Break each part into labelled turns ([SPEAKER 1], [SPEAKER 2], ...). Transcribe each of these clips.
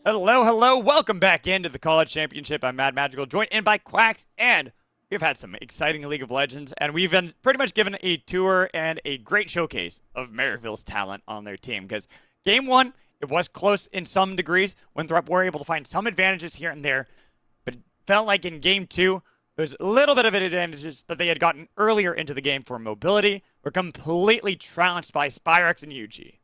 [SPEAKER 1] Hello, hello. Welcome back into the College Championship. I'm Mad Magical, joined in by Quacks, and we've had some exciting League of Legends, and we've been pretty much given a tour and a great showcase of Maryville's talent on their team. Because game one, it was close in some degrees. Winthrop were able to find some advantages here and there, but it felt like in game two, there's a little bit of advantages that they had gotten earlier into the game for mobility were completely trounced by Spyrex and UG.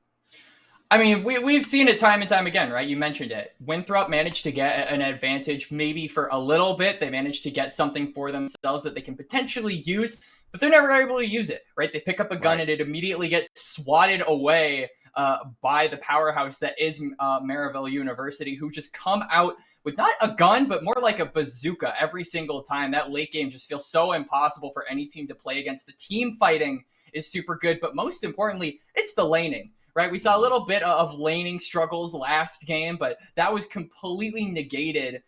[SPEAKER 2] I mean, we've seen it time and time again, right? You mentioned it. Winthrop managed to get an advantage maybe for a little bit. They managed to get something for themselves that they can potentially use, but they're never able to use it, right? They pick up a gun and it immediately gets swatted away by the powerhouse that is Maryville University, who just come out with not a gun, but more like a bazooka every single time. That late game just feels so impossible for any team to play against. The team fighting is super good, but most importantly, it's the laning. Right, we saw a little bit of laning struggles last game, but that was completely negated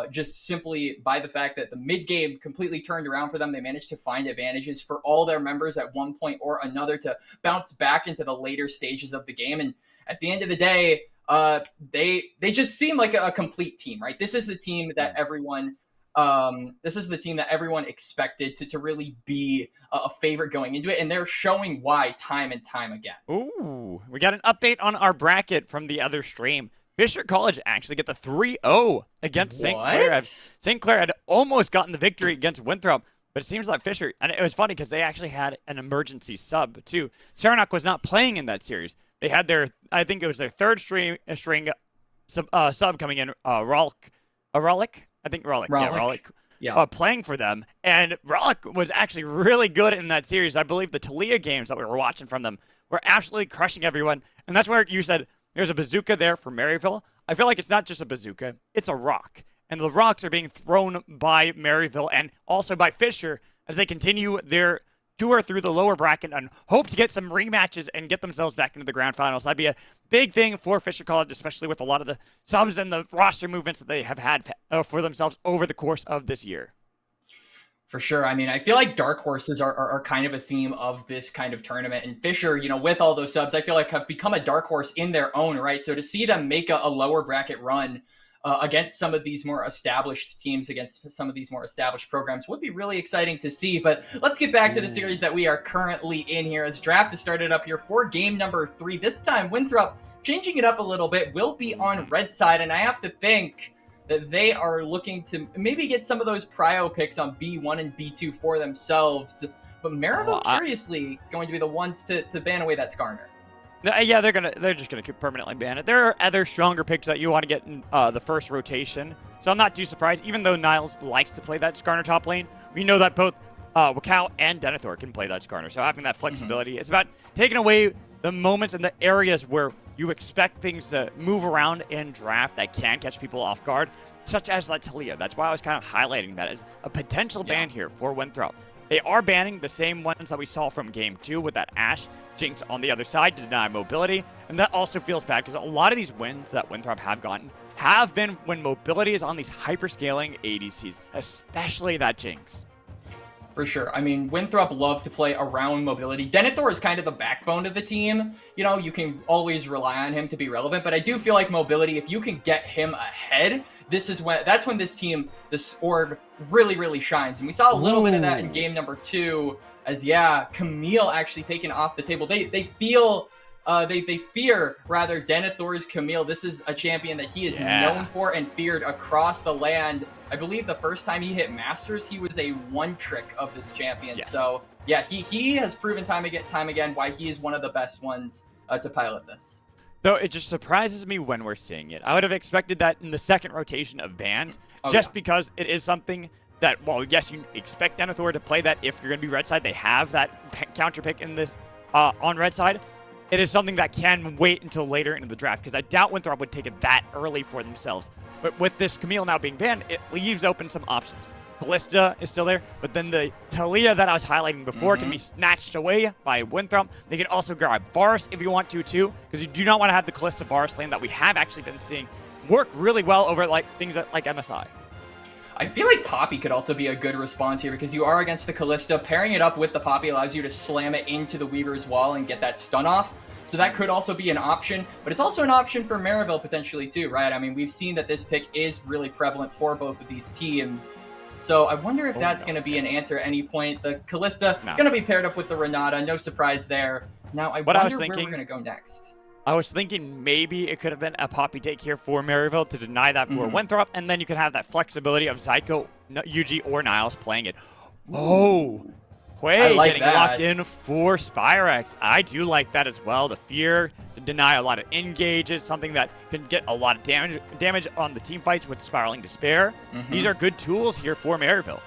[SPEAKER 2] just simply by the fact that the mid game completely turned around for them. They managed to find advantages for all their members at one point or another to bounce back into the later stages of the game. And at the end of the day, they just seem like a complete team, right? This is the team that everyone expected to really be a favorite going into it, and they're showing why time and time again.
[SPEAKER 1] Ooh, we got an update on our bracket from the other stream. Fisher College actually get the 3-0 against St. Clair. St. Clair had almost gotten the victory against Winthrop, but it seems like Fisher, and it was funny because they actually had an emergency sub too. Saranac was not playing in that series. They had their, I think it was their third string sub coming in, Rollick. I think Rollick. Yeah, Rollick.
[SPEAKER 2] Yeah.
[SPEAKER 1] Playing for them. And Rollick was actually really good in that series. I believe the Talia games that we were watching from them were absolutely crushing everyone. And that's where you said there's a bazooka there for Maryville. I feel like it's not just a bazooka, it's a rock. And the rocks are being thrown by Maryville and also by Fisher as they continue their tour through the lower bracket and hope to get some rematches and get themselves back into the grand finals. That'd be a big thing for Fisher College, especially with a lot of the subs and the roster movements that they have had for themselves over the course of this year.
[SPEAKER 2] For sure. I mean, I feel like dark horses are kind of a theme of this kind of tournament. And Fisher, with all those subs, I feel like have become a dark horse in their own right. So to see them make a lower bracket run against some of these more established teams, against some of these more established programs would be really exciting to see. But let's get back to the series that we are currently in here as draft has started up here for game number 3. This time, Winthrop, changing it up a little bit, will be on red side. And I have to think that they are looking to maybe get some of those prio picks on B1 and B2 for themselves. But Maryville, curiously, going to be the ones to ban away that Skarner.
[SPEAKER 1] Yeah, they're just gonna permanently ban it. There are other stronger picks that you want to get in the first rotation, so I'm not too surprised. Even though Niles likes to play that Skarner top lane, we know that both Wakao and Denethor can play that Skarner. So having that flexibility, it's about taking away the moments and the areas where you expect things to move around in draft that can catch people off guard, such as that Talia. That's why I was kind of highlighting that as a potential ban here for Winthrop. They are banning the same ones that we saw from Game 2 with that Ashe Jinx on the other side to deny mobility. And that also feels bad because a lot of these wins that Winthrop have gotten have been when mobility is on these hyper-scaling ADCs, especially that Jinx.
[SPEAKER 2] For sure. I mean, Winthrop love to play around mobility. Denethor is kind of the backbone of the team. You can always rely on him to be relevant, but I do feel like mobility, if you can get him ahead, that's when this org really, really shines. And we saw a little bit of that in game number 2 as, Camille actually taken off the table. They fear rather Denethor's Camille. This is a champion that he is known for and feared across the land. I believe the first time he hit Masters, he was a one trick of this champion. Yes. So yeah, he has proven time again why he is one of the best ones to pilot this.
[SPEAKER 1] Though it just surprises me when we're seeing it. I would have expected that in the second rotation of bans, because it is something that, well, yes, you expect Denethor to play that if you're going to be red side. They have that counter pick in this on red side. It is something that can wait until later into the draft, because I doubt Winthrop would take it that early for themselves. But with this Camille now being banned, it leaves open some options. Callista is still there, but then the Talia that I was highlighting before can be snatched away by Winthrop. They can also grab Varus if you want to too, because you do not want to have the Callista Varus lane that we have actually been seeing work really well over things like MSI.
[SPEAKER 2] I feel like Poppy could also be a good response here because you are against the Callista. Pairing it up with the Poppy allows you to slam it into the Weaver's wall and get that stun off. So that could also be an option, but it's also an option for Maryville potentially too, right? I mean, we've seen that this pick is really prevalent for both of these teams. So I wonder if that's going to be an answer at any point. The Callista going to be paired up with the Renata. No surprise there. Now I wonder where we're going to go next.
[SPEAKER 1] I was thinking maybe it could have been a Poppy take here for Maryville to deny that for Winthrop, and then you could have that flexibility of Zyko, Yuji, or Niles playing it. Oh, Hui getting locked in for Spyrex. I do like that as well. The fear, to deny a lot of engages, something that can get a lot of damage on the team fights with Spiraling Despair. These are good tools here for Maryville.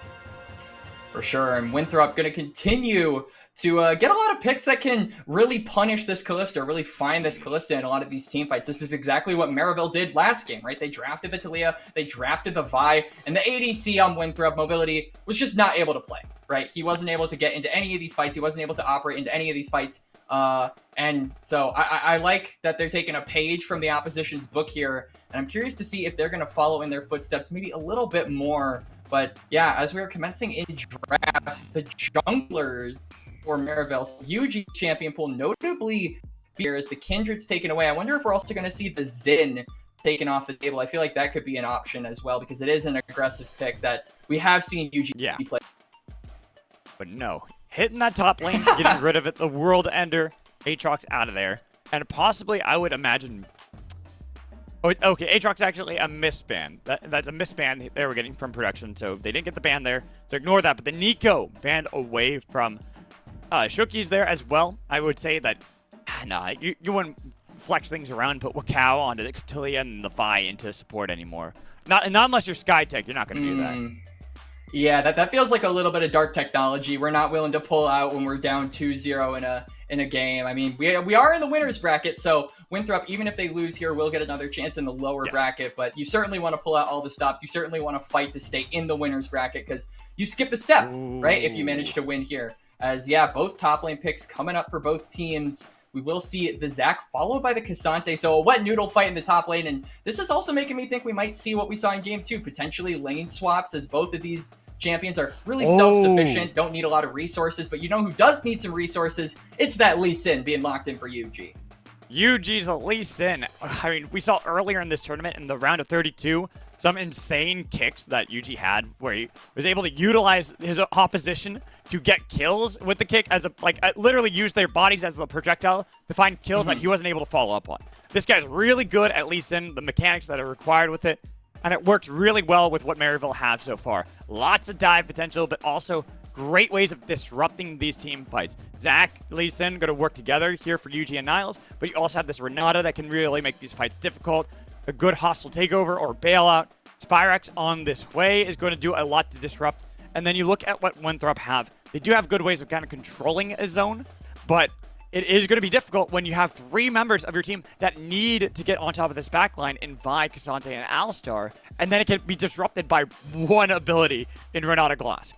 [SPEAKER 2] For sure, and Winthrop going to continue to get a lot of picks that can really punish this Callista, really find this Callista in a lot of these team fights. This is exactly what Maryville did last game, right? They drafted the Talia, they drafted the Vi, and the ADC on Winthrop, Mobility, was just not able to play, right? He wasn't able to get into any of these fights. He wasn't able to operate into any of these fights. And so I like that they're taking a page from the opposition's book here, and I'm curious to see if they're going to follow in their footsteps maybe a little bit more. But yeah, as we are commencing in drafts, the jungler for Maryville's UG champion pool notably here as the Kindred's taken away. I wonder if we're also going to see the Xin taken off the table. I feel like that could be an option as well because it is an aggressive pick that we have seen UG play.
[SPEAKER 1] But no, hitting that top lane, getting rid of it, the World Ender, Aatrox out of there, and possibly I would imagine. Oh, okay, Aatrox actually a misban. That's a misban they were getting from production, so they didn't get the ban there, so ignore that. But the Nico banned away from Shookie's there as well. I would say that, nah, you wouldn't flex things around, put Wakao onto the Talia and the Vi into support anymore. Not unless you're Skytech, you're not going to do that.
[SPEAKER 2] Yeah, that feels like a little bit of dark technology. We're not willing to pull out when we're down 2-0 in a game. I mean, we are in the winner's bracket, so Winthrop, even if they lose here, will get another chance in the lower bracket. But you certainly want to pull out all the stops. You certainly want to fight to stay in the winner's bracket because you skip a step, right, if you manage to win here. As, yeah, both top lane picks coming up for both teams. We will see the Zac followed by the Cassante. So a wet noodle fight in the top lane. And this is also making me think we might see what we saw in game 2, potentially lane swaps as both of these champions are really self-sufficient, don't need a lot of resources. But you know who does need some resources? It's that Lee Sin being locked in for UG.
[SPEAKER 1] UG's Lee Sin. I mean, we saw earlier in this tournament in the round of 32 some insane kicks that UG had where he was able to utilize his opposition to get kills with the kick as literally use their bodies as a projectile to find kills that he wasn't able to follow up on. This guy's really good at Lee Sin, the mechanics that are required with it, and it works really well with what Maryville have so far. Lots of dive potential, but also great ways of disrupting these team fights. Zac, Lee Sin going to work together here for UG and Niles, but you also have this Renata that can really make these fights difficult. A good hostile takeover or bailout. Spyrex on this way is going to do a lot to disrupt. And then you look at what Winthrop have. They do have good ways of kind of controlling a zone, but it is going to be difficult when you have 3 members of your team that need to get on top of this backline in Vi, Cassante, and Alistar, and then it can be disrupted by one ability in Renata Glask.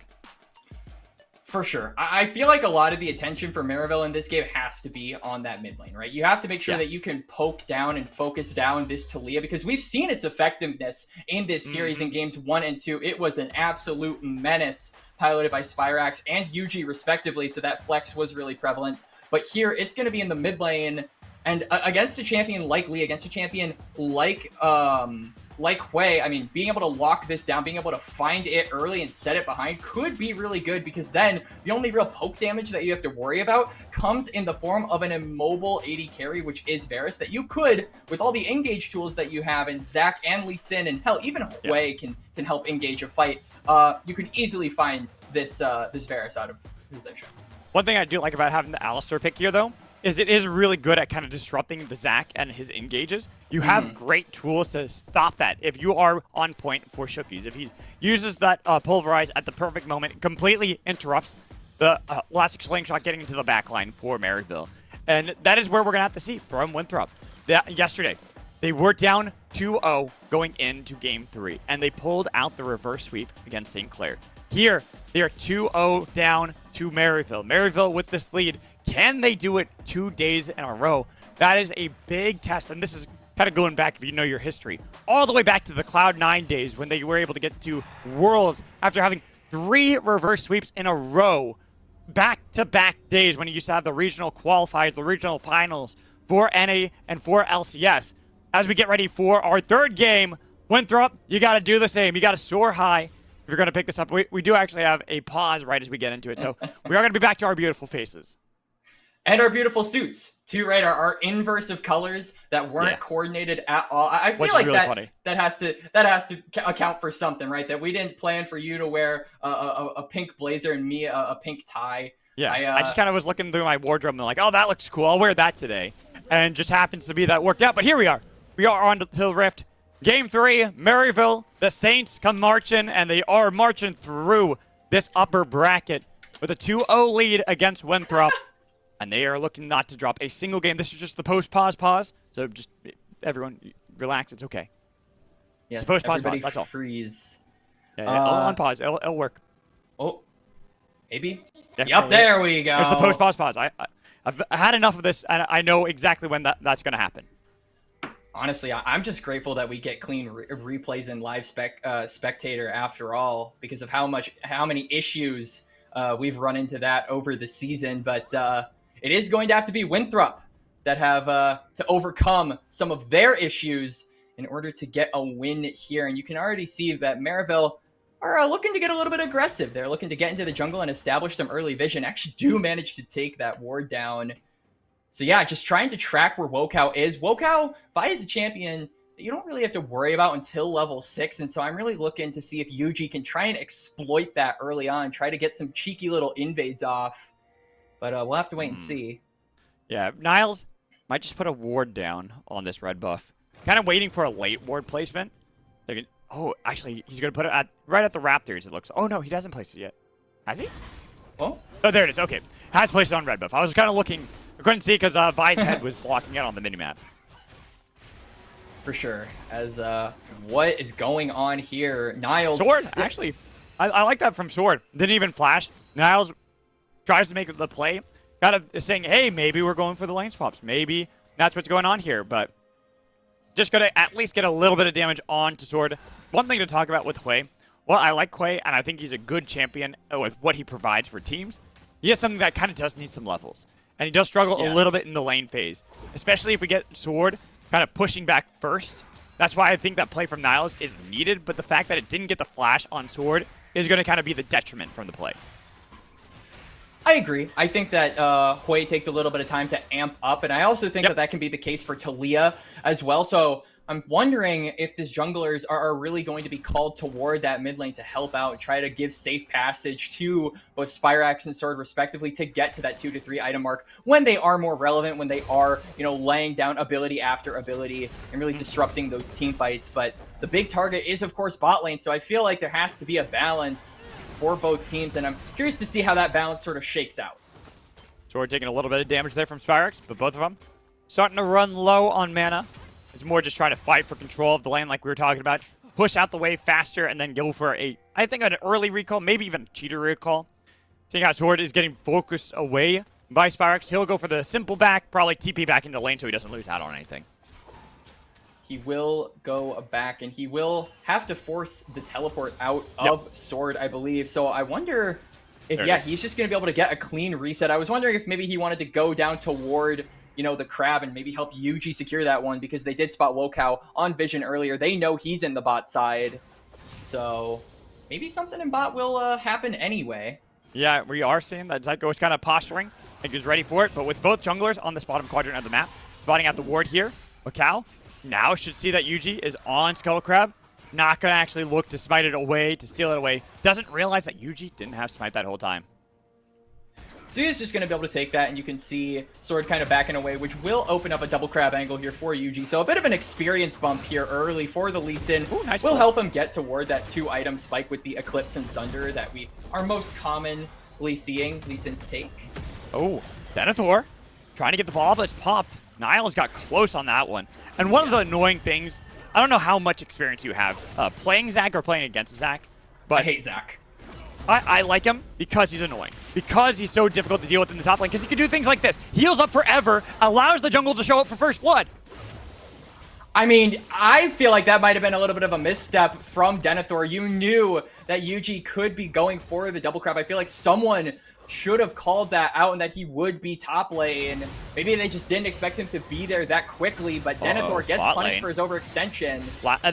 [SPEAKER 2] For sure. I feel like a lot of the attention for Maryville in this game has to be on that mid lane, right? You have to make sure that you can poke down and focus down this Talia because we've seen its effectiveness in this series in games 1 and 2. It was an absolute menace piloted by Spyrex and UG respectively, so that flex was really prevalent. But here, it's going to be in the mid lane, and against a champion like Lee, against a champion like Hui, I mean, being able to lock this down, being able to find it early and set it behind could be really good because then the only real poke damage that you have to worry about comes in the form of an immobile AD carry, which is Varus, that you could, with all the engage tools that you have, and Zac and Lee Sin, and hell, even Hui can help engage a fight, you could easily find this Varus out of position.
[SPEAKER 1] One thing I do like about having the Alistar pick here, though, is it is really good at kind of disrupting the Zac and his engages. You have great tools to stop that if you are on point for Shookies. If he uses that Pulverize at the perfect moment, it completely interrupts the Elastic Slingshot getting into the backline for Maryville. And that is where we're going to have to see from Winthrop. Yesterday, they were down 2-0 going into Game 3, and they pulled out the reverse sweep against St. Clair. Here, they are 2-0 down to Maryville. Maryville with this lead. Can they do it 2 days in a row? That is a big test, and this is kind of going back, if you know your history, all the way back to the Cloud9 days when they were able to get to Worlds after having 3 reverse sweeps in a row. Back-to-back days when you used to have the regional qualifiers, the regional finals for NA and for LCS. As we get ready for our 3rd game, Winthrop, you got to do the same. You got to soar high if you're going to pick this up. We do actually have a pause right as we get into it, so we are going to be back to our beautiful faces.
[SPEAKER 2] And our beautiful suits, too, right? Our inverse of colors that weren't coordinated at all. I feel like really that has to account for something, right? That we didn't plan for you to wear a pink blazer and me a pink tie.
[SPEAKER 1] Yeah, I just kind of was looking through my wardrobe and like, oh, that looks cool. I'll wear that today. And just happens to be that worked out. But here we are. We are on to the Rift. Game 3, Maryville. The Saints come marching, and they are marching through this upper bracket with a 2-0 lead against Winthrop. And they are looking not to drop a single game. This is just the post-pause. So just everyone relax. It's okay.
[SPEAKER 2] Yes,
[SPEAKER 1] post-pause,
[SPEAKER 2] that's all. Freeze.
[SPEAKER 1] Yeah, on pause. It'll work.
[SPEAKER 2] Oh, maybe? Yep, there we go.
[SPEAKER 1] It's the post-pause. I've had enough of this, and I know exactly when that's going to happen.
[SPEAKER 2] Honestly, I'm just grateful that we get clean replays in live spectator after all, because of how many issues we've run into that over the season. But it is going to have to be Winthrop that have to overcome some of their issues in order to get a win here. And you can already see that Maryville are looking to get a little bit aggressive. They're looking to get into the jungle and establish some early vision. Actually do manage to take that ward down. So yeah, just trying to track where Wokow is. Wokow, Vi is a champion that you don't really have to worry about until level 6. And so I'm really looking to see if Yuji can try and exploit that early on, try to get some cheeky little invades off. But we'll have to wait and see. Yeah,
[SPEAKER 1] Niles might just put a ward down on this red buff. Kind of waiting for a late ward placement. Oh, actually, he's going to put it right at the Raptors, it looks. Oh, no, he hasn't placed it yet. Has he?
[SPEAKER 2] Oh,
[SPEAKER 1] there it is. Okay. Has placed it on red buff. I was kind of looking. I couldn't see because Vi's head was blocking out on the minimap.
[SPEAKER 2] For sure. As what is going on here? Niles.
[SPEAKER 1] Sword, actually. I like that from Sword. Didn't even flash. Niles tries to make the play. Kind of saying, hey, maybe we're going for the lane swaps. Maybe that's what's going on here. But just going to at least get a little bit of damage onto Sword. One thing to talk about with Quay. Well, I like Quay, and I think he's a good champion with what he provides for teams. He has something that kind of does need some levels. And he does struggle a little bit in the lane phase, especially if we get Sword kind of pushing back first. That's why I think that play from Niles is needed, but the fact that it didn't get the flash on Sword is going to kind of be the detriment from the play.
[SPEAKER 2] I agree. I think that Hui takes a little bit of time to amp up, and I also think that can be the case for Talia as well. So I'm wondering if these junglers are really going to be called toward that mid lane to help out and try to give safe passage to both Spirax and Sword respectively to get to that 2 to 3 item mark when they are more relevant, when they are, laying down ability after ability and really disrupting those team fights. But the big target is, of course, bot lane. So I feel like there has to be a balance for both teams, and I'm curious to see how that balance sort of shakes out.
[SPEAKER 1] Sword taking a little bit of damage there from Spirax, but both of them starting to run low on mana. It's more just trying to fight for control of the lane like we were talking about. Push out the wave faster and then go for I think an early recall, maybe even cheater recall. Seeing how Sword is getting focused away by Spirax, he'll go for the simple back, probably TP back into lane so he doesn't lose out on anything.
[SPEAKER 2] He will go back, and he will have to force the teleport out of Sword, I believe. So I wonder if, he's just going to be able to get a clean reset. I was wondering if maybe he wanted to go down toward the crab and maybe help Yuji secure that one, because they did spot Wokow on vision earlier. They know he's in the bot side. So maybe something in bot will happen anyway.
[SPEAKER 1] Yeah, we are seeing that Zyko is kind of posturing. I think he's ready for it. But with both junglers on this bottom quadrant of the map, spotting out the ward here, Wokow now should see that Yuji is on Skull Crab. Not going to actually look to smite it away, to steal it away. Doesn't realize that Yuji didn't have smite that whole time.
[SPEAKER 2] So he's just going to be able to take that, and you can see Sword kind of backing away, which will open up a double crab angle here for Yuji. So a bit of an experience bump here early for the Lee Sin.
[SPEAKER 1] Nice
[SPEAKER 2] will help him get toward that 2-item spike with the Eclipse and Sunder that we are most commonly seeing Lee Sin's take.
[SPEAKER 1] Oh, Denethor trying to get the ball, but it's popped. Niles got close on that one. And one of the annoying things, I don't know how much experience you have playing Zac or playing against Zac, but
[SPEAKER 2] I hate Zac.
[SPEAKER 1] I like him because he's annoying. Because he's so difficult to deal with in the top lane. Because he can do things like this. Heals up forever, allows the jungle to show up for first blood.
[SPEAKER 2] I mean, I feel like that might have been a little bit of a misstep from Denethor. You knew that Yuji could be going for the double crab. I feel like someone should have called that out and that he would be top lane. Maybe they just didn't expect him to be there that quickly, but Denethor gets punished for his overextension.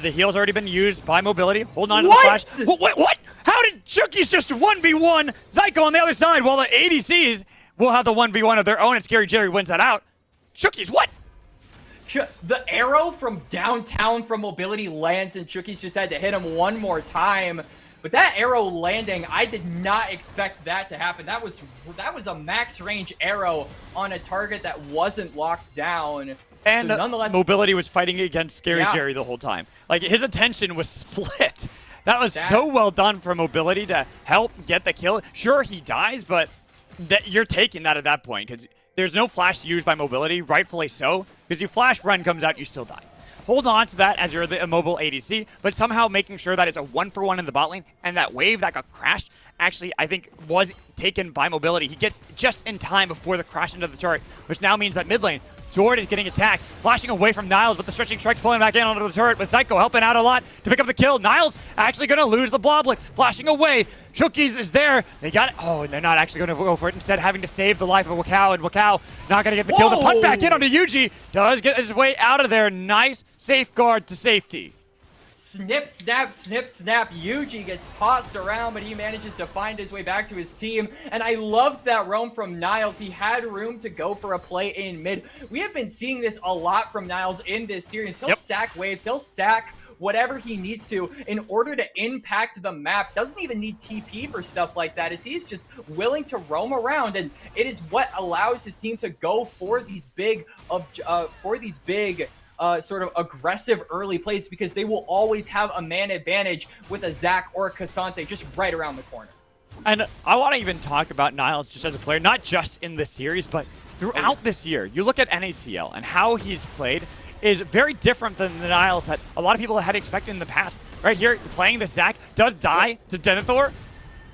[SPEAKER 1] The heal's already been used by mobility. Hold on to the flash. What? How did Chucky's just 1v1 Zyko on the other side while the ADCs will have the 1v1 of their own and Scary Jerry wins that out? Chucky's what?
[SPEAKER 2] The arrow from downtown from mobility lands and Chucky's just had to hit him one more time. But that arrow landing, I did not expect that to happen. That was a max range arrow on a target that wasn't locked down.
[SPEAKER 1] And
[SPEAKER 2] so nonetheless,
[SPEAKER 1] mobility was fighting against Scary Jerry the whole time. Like, his attention was split. That was so well done for mobility to help get the kill. Sure, he dies, but you're taking that at that point because there's no flash used by mobility, rightfully so, because you flash, run comes out, you still die. Hold on to that as you're the immobile ADC, but somehow making sure that it's a 1-for-1 in the bot lane, and that wave that got crashed actually, I think, was taken by mobility. He gets just in time before the crash into the turret, which now means that mid lane, Sword is getting attacked, flashing away from Niles, but the stretching strike's pulling back in onto the turret with Zyko helping out a lot to pick up the kill. Niles actually going to lose the Bloblix, flashing away. Shookies is there. They got it. Oh, and they're not actually going to go for it. Instead, having to save the life of Wakao, and Wakao not going to get the kill. The punt back in onto Yuji. Does get his way out of there. Nice safeguard to safety.
[SPEAKER 2] Snip, snap, snip, snap. Yuji gets tossed around, but he manages to find his way back to his team. And I loved that roam from Niles. He had room to go for a play in mid. We have been seeing this a lot from Niles in this series. He'll sack waves. He'll sack whatever he needs to in order to impact the map. Doesn't even need TP for stuff like that, as he's just willing to roam around, and it is what allows his team to go for these big sort of aggressive early plays, because they will always have a man advantage with a Zac or a Cassante just right around the corner.
[SPEAKER 1] And I want to even talk about Niles just as a player, not just in this series, but throughout this year. You look at NACL and how he's played is very different than the Niles that a lot of people had expected in the past. Right here, playing the Zac does die to Denethor.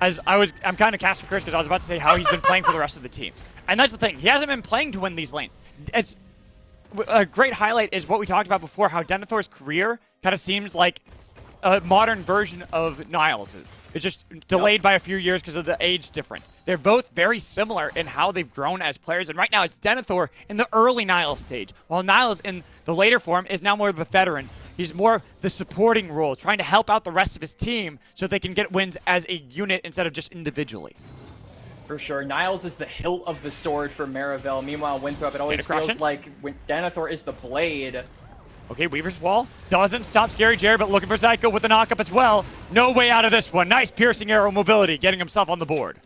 [SPEAKER 1] I'm kind of cast for curse because I was about to say how he's been playing for the rest of the team. And that's the thing. He hasn't been playing to win these lanes. It's a great highlight is what we talked about before, how Denethor's career kind of seems like a modern version of Niles's. It's just delayed by a few years because of the age difference. They're both very similar in how they've grown as players, and right now it's Denethor in the early Niles stage, while Niles in the later form is now more of a veteran. He's more the supporting role, trying to help out the rest of his team so they can get wins as a unit instead of just individually.
[SPEAKER 2] For sure. Niles is the hilt of the sword for Maryville. Meanwhile, Winthrop, it always feels like Denethor is the blade.
[SPEAKER 1] Okay, Weaver's Wall doesn't stop Scary Jerry, but looking for Zyko with the knockup as well. No way out of this one. Nice piercing arrow mobility, getting himself on the board.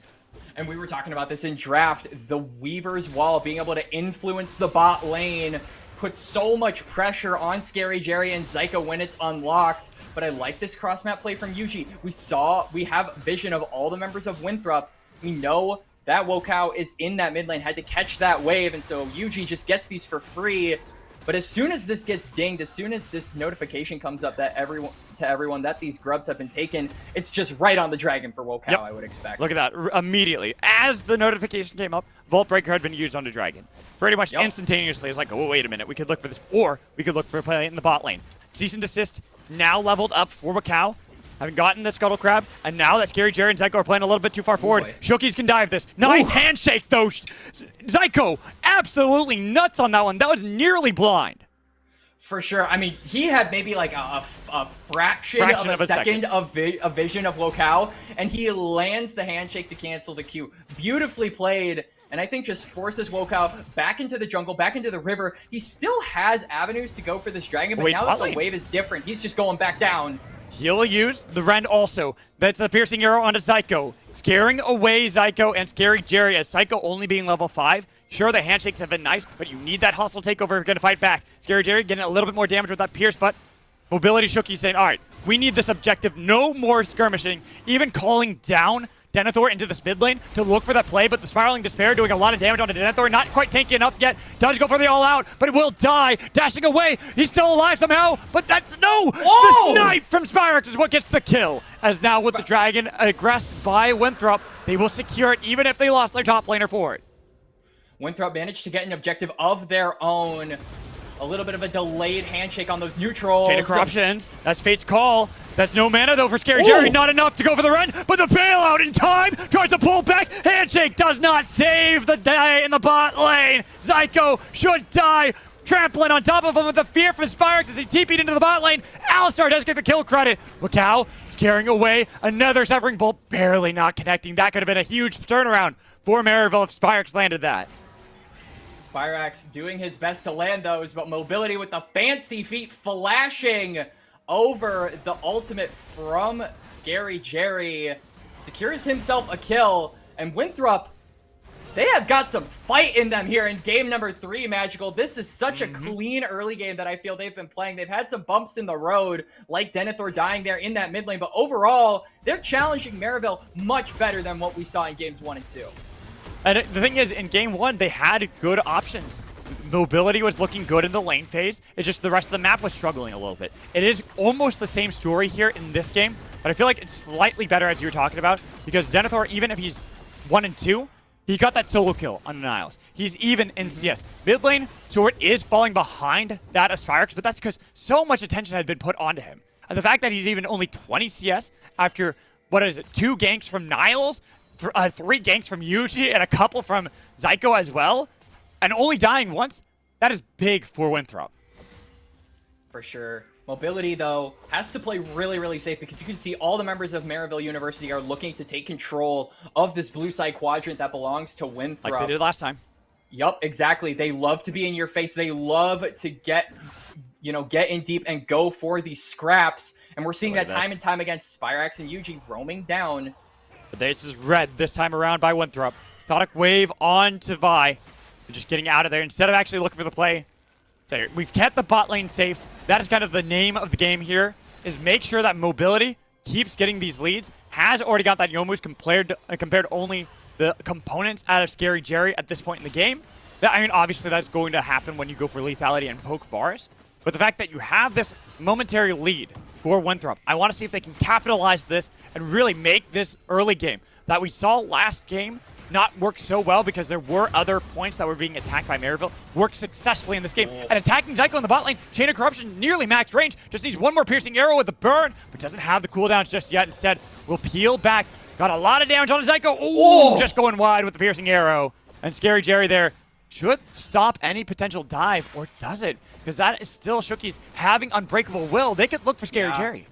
[SPEAKER 2] And we were talking about this in draft. The Weaver's Wall being able to influence the bot lane puts so much pressure on Scary Jerry and Zyko when it's unlocked. But I like this cross-map play from Yuji. We have vision of all the members of Winthrop. We know that Wakao is in that mid lane, had to catch that wave, and so Yuji just gets these for free. But as soon as this gets dinged, as soon as this notification comes up that everyone that these grubs have been taken, it's just right on the dragon for Wakao, I would expect.
[SPEAKER 1] Look at that, immediately. As the notification came up, Vault Breaker had been used on the dragon. Pretty much instantaneously, it's like, oh, wait a minute, we could look for this, or we could look for a play in the bot lane. Cease and desist, now leveled up for Wakao. Having gotten the Scuttle Crab, and now that Scary Jerry and Zyko are playing a little bit too far forward. Shookies can dive this. Nice handshake, though. Zyko, absolutely nuts on that one. That was nearly blind.
[SPEAKER 2] For sure. I mean, he had maybe like a fraction of a second of vision of Wakao, and he lands the handshake to cancel the Q. Beautifully played, and I think just forces Wakao back into the jungle, back into the river. He still has avenues to go for this dragon, but now that the wave is different, he's just going back down.
[SPEAKER 1] He'll use the Rend also. That's a piercing arrow onto Zyko. Scaring away Zyko and Scary Jerry as Zyko only being level 5. Sure, the handshakes have been nice, but you need that hostile takeover if you're going to fight back. Scary Jerry getting a little bit more damage with that pierce, but Mobility Shooky saying, all right, we need this objective. No more skirmishing. Even calling down Denethor into this mid lane to look for that play, but the Spiraling Despair doing a lot of damage onto Denethor, not quite tanky enough yet. Does go for the all-out, but it will die. Dashing away, he's still alive somehow, but that's no! The snipe from Spyrex is what gets the kill. As now with the dragon aggressed by Winthrop, they will secure it even if they lost their top laner for it.
[SPEAKER 2] Winthrop managed to get an objective of their own. A little bit of a delayed handshake on those neutrals.
[SPEAKER 1] Chain of Corruptions. That's Fate's call. That's no mana, though, for Scary Jerry. Not enough to go for the run, but the bailout in time. Tries to pull back. Handshake does not save the day in the bot lane. Zyko should die. Trampling on top of him with the fear from Spyrex as he TP'd into the bot lane. Alistar does get the kill credit. Wakao scaring away. Another Severing Bolt, barely not connecting. That could have been a huge turnaround for Maryville if Spyrex landed that.
[SPEAKER 2] Spyrex doing his best to land those, but Mobility with the fancy feet flashing over the ultimate from Scary Jerry. Secures himself a kill, and Winthrop, they have got some fight in them here in game number 3, Magical. This is such a clean early game that I feel they've been playing. They've had some bumps in the road, like Denethor dying there in that mid lane, but overall, they're challenging Maryville much better than what we saw in games 1 and 2.
[SPEAKER 1] And the thing is, in game 1, they had good options. Mobility was looking good in the lane phase. It's just the rest of the map was struggling a little bit. It is almost the same story here in this game, but I feel like it's slightly better as you were talking about, because Denethor, even if he's 1 and 2, he got that solo kill on Niles. He's even in CS. Mid lane, Sword is falling behind that of Spyrex, but that's because so much attention had been put onto him. And the fact that he's even only 20 CS after, 2 ganks from Niles, 3 ganks from Yuji, and a couple from Zyko as well, and only dying once, that is big for Winthrop.
[SPEAKER 2] For sure. Mobility, though, has to play really, really safe because you can see all the members of Maryville University are looking to take control of this blue side quadrant that belongs to Winthrop.
[SPEAKER 1] Like they did last time.
[SPEAKER 2] Yup, exactly. They love to be in your face. They love to get in deep and go for these scraps. And we're seeing that time and time again. Spyrex and Yuji roaming down.
[SPEAKER 1] This is red this time around by Winthrop. Thodic wave on to Vi. They're just getting out of there instead of actually looking for the play. So we've kept the bot lane safe. That is kind of the name of the game here, is make sure that Mobility keeps getting these leads. Has already got that Youmuu's compared only the components out of Scary Jerry at this point in the game. I mean, obviously that's going to happen when you go for lethality and poke bars. But the fact that you have this momentary lead for Winthrop, I want to see if they can capitalize this and really make this early game that we saw last game not work so well because there were other points that were being attacked by Maryville, work successfully in this game. And attacking Zyko in the bot lane, Chain of Corruption nearly max range, just needs one more piercing arrow with the burn, but doesn't have the cooldowns just yet. Instead, will peel back. Got a lot of damage on Zyko. Ooh, just going wide with the piercing arrow. And Scary Jerry there should stop any potential dive, or does it? Because that is still Shookie's having unbreakable will. They could look for Scary Jerry.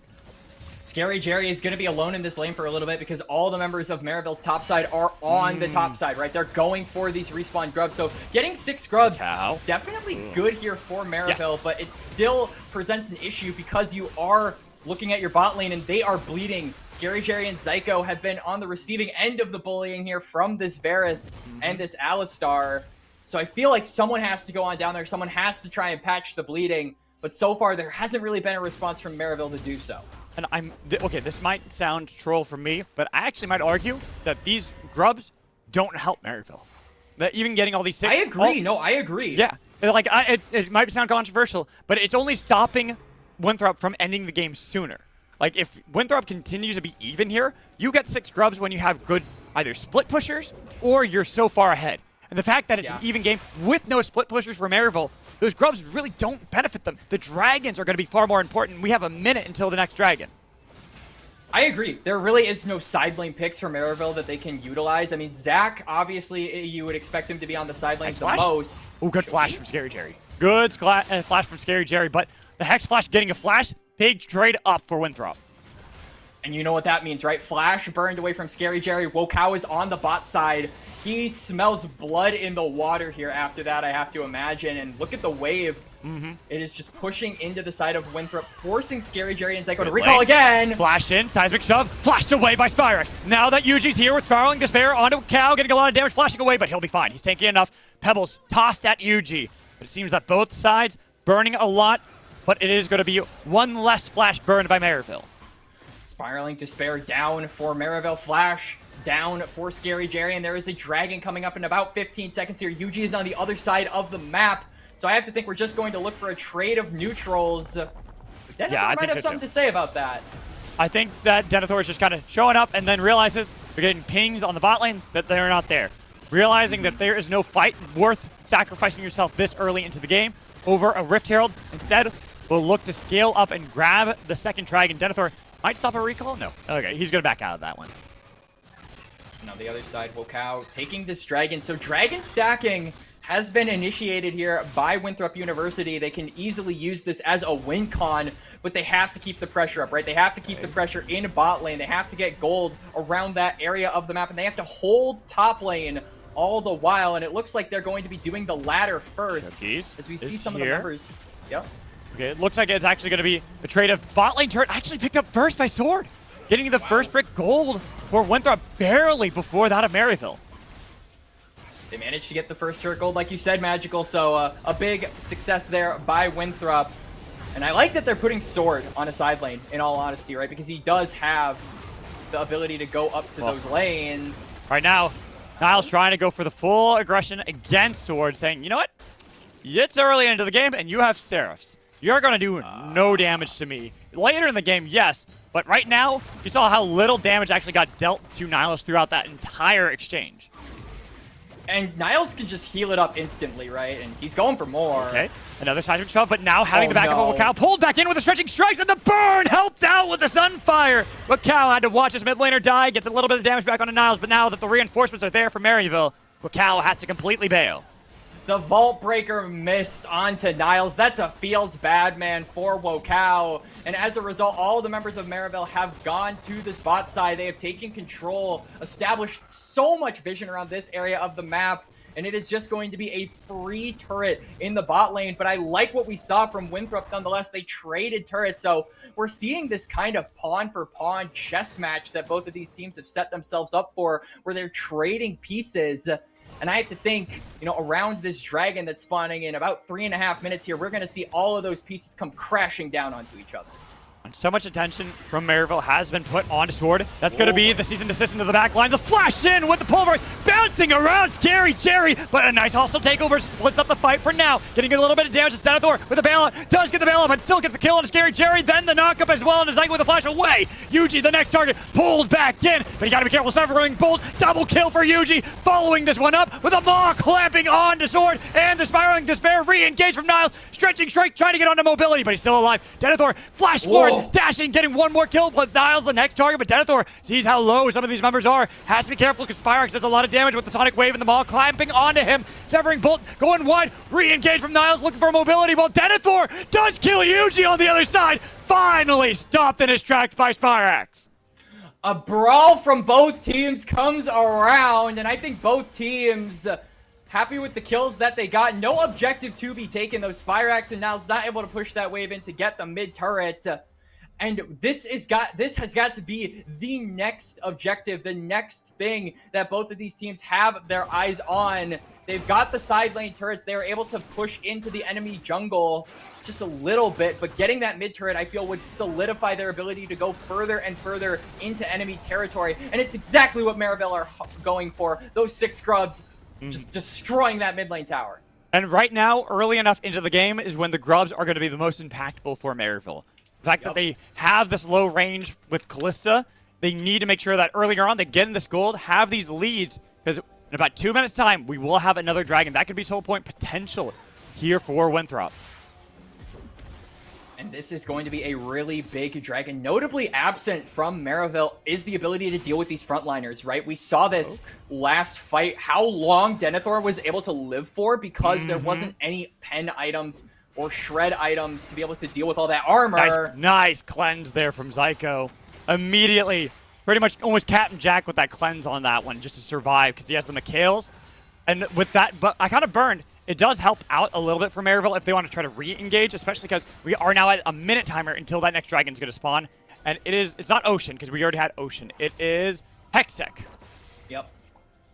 [SPEAKER 2] Scary Jerry is going to be alone in this lane for a little bit because all the members of Maryville's top side are on the top side, right? They're going for these respawn grubs. So getting 6 grubs, definitely good here for Maryville, but it still presents an issue because you are looking at your bot lane and they are bleeding. Scary Jerry and Zyko have been on the receiving end of the bullying here from this Varus and this Alistar. So I feel like someone has to go on down there. Someone has to try and patch the bleeding. But so far, there hasn't really been a response from Maryville to do so.
[SPEAKER 1] And okay, this might sound troll from me, but I actually might argue that these grubs don't help Maryville. That even getting all these 6...
[SPEAKER 2] I agree. No, I agree.
[SPEAKER 1] Yeah. Like, it might sound controversial, but it's only stopping Winthrop from ending the game sooner. Like, if Winthrop continues to be even here, you get 6 grubs when you have good either split pushers or you're so far ahead. And the fact that it's an even game with no split pushers for Maryville, those grubs really don't benefit them. The dragons are going to be far more important. We have a minute until the next dragon.
[SPEAKER 2] I agree. There really is no side lane picks for Maryville that they can utilize. I mean, Zach, obviously, you would expect him to be on the side lanes the most.
[SPEAKER 1] Oh, good flash from Scary Jerry. Good flash from Scary Jerry, but the Hex Flash getting a flash, big trade up for Winthrop.
[SPEAKER 2] And you know what that means, right? Flash burned away from Scary Jerry. Wokao is on the bot side. He smells blood in the water here after that, I have to imagine. And look at the wave. It is just pushing into the side of Winthrop, forcing Scary Jerry and Zyko to recall again.
[SPEAKER 1] Flash in, seismic shove, flashed away by Spyrex. Now that Yuji's here with Spiraling Despair onto Cow, getting a lot of damage, flashing away, but he'll be fine. He's tanky enough. Pebbles tossed at Yuji. But it seems that both sides burning a lot, but it is going to be one less flash burned by Maryville.
[SPEAKER 2] Spiraling Despair down for Maryville. Flash down for Scary Jerry, and there is a dragon coming up in about 15 seconds here. Yuji is on the other side of the map, so I have to think we're just going to look for a trade of neutrals. Denethor might have something to say about that.
[SPEAKER 1] I think that Denethor is just kind of showing up and then realizes they're getting pings on the bot lane that they're not there. Realizing that there is no fight worth sacrificing yourself this early into the game over a Rift Herald. Instead, we'll look to scale up and grab the second Dragon. Denethor might stop a recall? No. Okay, he's going to back out of that one.
[SPEAKER 2] And on the other side, Wokao taking this Dragon. So Dragon stacking has been initiated here by Winthrop University. They can easily use this as a win con, but they have to keep the pressure up, right? They have to keep the pressure in bot lane. They have to get gold around that area of the map, and they have to hold top lane all the while, and it looks like they're going to be doing the latter first. As we see some of the members. Yep.
[SPEAKER 1] Okay, it looks like it's actually going to be a trade of bot lane turret actually picked up first by Sword. Getting the first brick gold for Winthrop barely before that of Maryville.
[SPEAKER 2] They managed to get the first turret gold, like you said, Magical, so a big success there by Winthrop. And I like that they're putting Sword on a side lane, in all honesty, right? Because he does have the ability to go up to those lanes.
[SPEAKER 1] Right now, Niles trying to go for the full aggression against Sword, saying, you know what? It's early into the game, and you have Seraphs. You're going to do no damage to me. Later in the game, yes, but right now, you saw how little damage actually got dealt to Niles throughout that entire exchange.
[SPEAKER 2] And Niles can just heal it up instantly, right? And he's going for more.
[SPEAKER 1] Okay, another seismic shove, but now having the backup of Wokao pulled back in with the stretching strikes, and the burn helped out with the Sunfire. Wokao had to watch his mid laner die, gets a little bit of damage back onto Niles, but now that the reinforcements are there for Maryville, Wokao has to completely bail.
[SPEAKER 2] The Vault Breaker missed onto Niles. That's a feels bad, man, for Wokao. And as a result, all the members of Maryville have gone to this bot side. They have taken control, established so much vision around this area of the map, and it is just going to be a free turret in the bot lane. But I like what we saw from Winthrop nonetheless. They traded turrets, so we're seeing this kind of pawn-for-pawn chess match that both of these teams have set themselves up for, where they're trading pieces. And I have to think, you know, around this Dragon that's spawning in about 3.5 minutes here, we're going to see all of those pieces come crashing down onto each other.
[SPEAKER 1] And so much attention from Maryville has been put onto Sword. That's going to be the season desist into the back line. The flash in with the pulverize, bouncing around Scary Jerry, but a nice hostile takeover splits up the fight for now. Getting a little bit of damage to Denethor with the bailout. Does get the bailout, but still gets the kill on Scary Jerry. Then the knockup as well, and Zyke with the flash away. Yuji, the next target, pulled back in, but you got to be careful. Severing Bolt, double kill for Yuji. Following this one up with a Maw clamping onto Sword, and the Spiraling Despair re-engaged from Niles. Stretching strike, trying to get onto mobility, but he's still alive. Denethor, flash forward. Dashing, getting one more kill, but Niles the next target, but Denethor sees how low some of these members are. Has to be careful because Spirax does a lot of damage with the Sonic Wave and the Maw clamping onto him. Severing Bolt going wide, re-engage from Niles looking for mobility, while Denethor does kill Yuji on the other side. Finally stopped in his tracks by Spirax.
[SPEAKER 2] A brawl from both teams comes around, and I think both teams happy with the kills that they got. No objective to be taken, though. Spirax and Niles not able to push that wave in to get the mid turret. And this has got to be the next objective, the next thing that both of these teams have their eyes on. They've got the side lane turrets. They are able to push into the enemy jungle just a little bit, but getting that mid turret, I feel, would solidify their ability to go further and further into enemy territory. And it's exactly what Maryville are going for. Those 6 scrubs just destroying that mid lane tower.
[SPEAKER 1] And right now, early enough into the game is when the grubs are going to be the most impactful for Maryville. The fact that they have this low range with Callista, they need to make sure that earlier on they get in this gold, have these leads, because in about 2 minutes' time, we will have another Dragon. That could be soul point potential here for Winthrop.
[SPEAKER 2] And this is going to be a really big Dragon. Notably absent from Maryville is the ability to deal with these frontliners, right? We saw this last fight, how long Denethor was able to live for because there wasn't any pen items or shred items to be able to deal with all that armor.
[SPEAKER 1] Nice cleanse there from Zyko. Immediately, pretty much almost Captain Jack with that cleanse on that one just to survive because he has the Mikhails. And with that, but I kind of burned. It does help out a little bit for Maryville if they want to try to re-engage, especially because we are now at a minute timer until that next Dragon's going to spawn. And it's not Ocean because we already had Ocean. It is Hextech.
[SPEAKER 2] Yep.